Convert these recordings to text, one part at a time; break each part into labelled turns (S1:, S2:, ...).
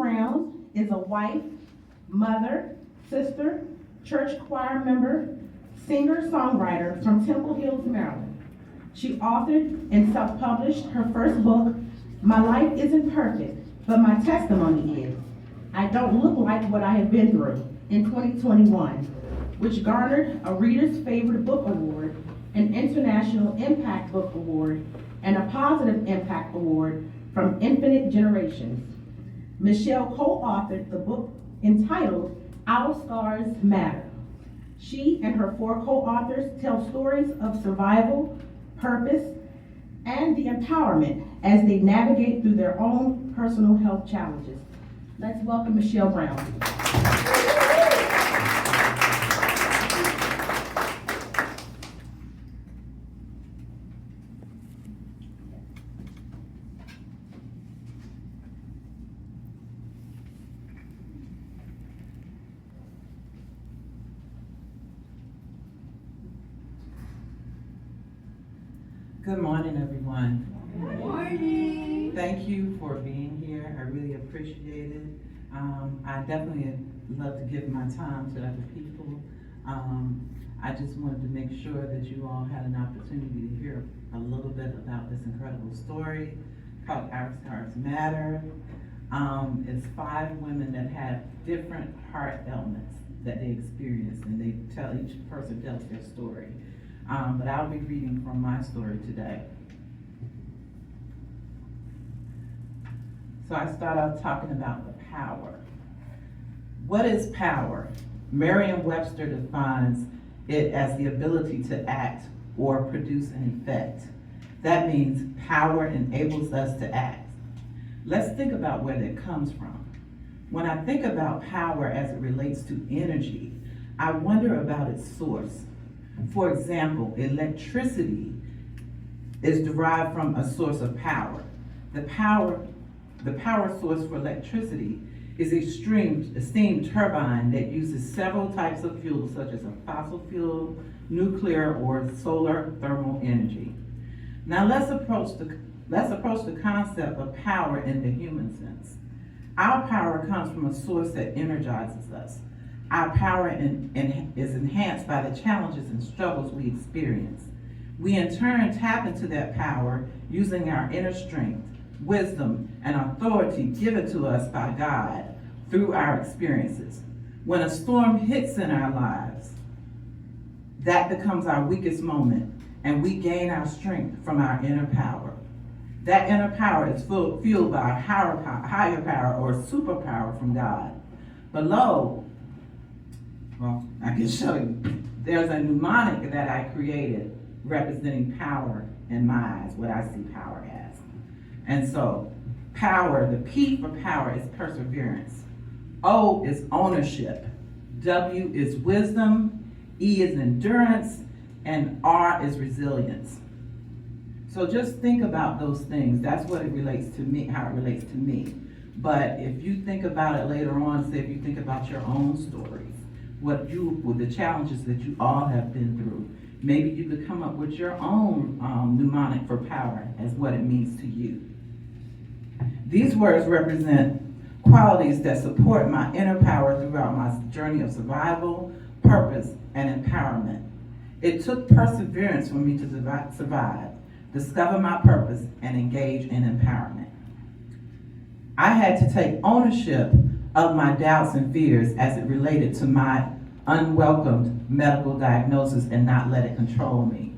S1: Brown is a wife, mother, sister, church choir member, singer-songwriter from Temple Hills, Maryland. She authored and self-published her first book, My Life Isn't Perfect, but My Testimony Is. I Don't Look Like What I Have Been Through, in 2021, which garnered a Reader's Favorite Book Award, an International Impact Book Award, and a Positive Impact Award from Infinite Generations. Michelle co-authored the book entitled Our Scars Matter. She and her 4 co-authors tell stories of survival, purpose, and the empowerment as they navigate through their own personal health challenges. Let's welcome Michelle Brown.
S2: Good morning, everyone.
S3: Good morning.
S2: Thank you for being here. I really appreciate it. I definitely love to give my time to other people. I just wanted to make sure that you all had an opportunity to hear a little bit about this incredible story called Our Scars Matter. It's 5 women that have different heart ailments that they experienced, and they tell, each person tells their story. But I'll be reading from my story today. So I start out talking about the power. What is power? Merriam-Webster defines it as the ability to act or produce an effect. That means power enables us to act. Let's think about where that comes from. When I think about power as it relates to energy, I wonder about its source. For example, electricity is derived from a source of power. The power source for electricity is a steam turbine that uses several types of fuels, such as a fossil fuel, nuclear, or solar thermal energy. Now let's approach the concept of power in the human sense. Our power comes from a source that energizes us. Our power is enhanced by the challenges and struggles we experience. We in turn tap into that power using our inner strength, wisdom, and authority given to us by God through our experiences. When a storm hits in our lives, that becomes our weakest moment, and we gain our strength from our inner power. That inner power is fueled by our higher power or superpower from God. Below, well, I can show you. There's a mnemonic that I created representing power in my eyes, what I see power as. And so, power, the P for power is perseverance. O is ownership. W is wisdom. E is endurance. And R is resilience. So just think about those things. That's what it relates to me, how it relates to me. But if you think about it later on, say if you think about your own stories, with the challenges that you all have been through, maybe you could come up with your own mnemonic for power as what it means to you. These words represent qualities that support my inner power throughout my journey of survival, purpose, and empowerment. It took perseverance for me to survive, discover my purpose, and engage in empowerment. I had to take ownership of my doubts and fears as it related to my unwelcomed medical diagnosis and not let it control me.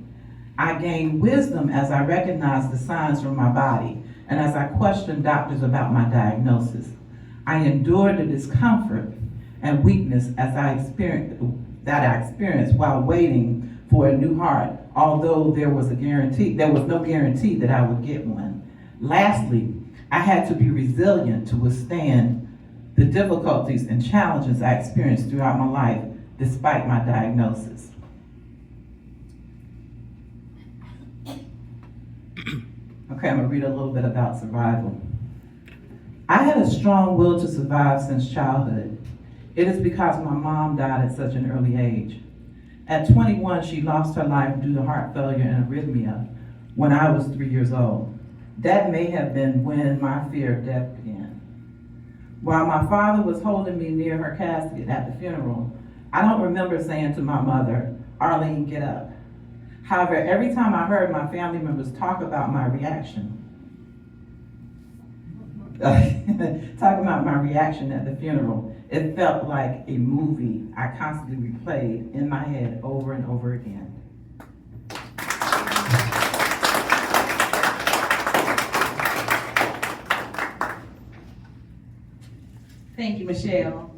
S2: I gained wisdom as I recognized the signs from my body and as I questioned doctors about my diagnosis. I endured the discomfort and weakness as I experienced while waiting for a new heart, although there was no guarantee that I would get one. Lastly, I had to be resilient to withstand the difficulties and challenges I experienced throughout my life despite my diagnosis. Okay, I'm gonna read a little bit about survival. I had a strong will to survive since childhood. It is because my mom died at such an early age. At 21, she lost her life due to heart failure and arrhythmia when I was 3 years old. That may have been when my fear of death began. While my father was holding me near her casket at the funeral, I don't remember saying to my mother, "Arlene, get up." However, every time I heard my family members talk about my reaction, at the funeral, it felt like a movie I constantly replayed in my head over and over again.
S1: Thank you, Michelle.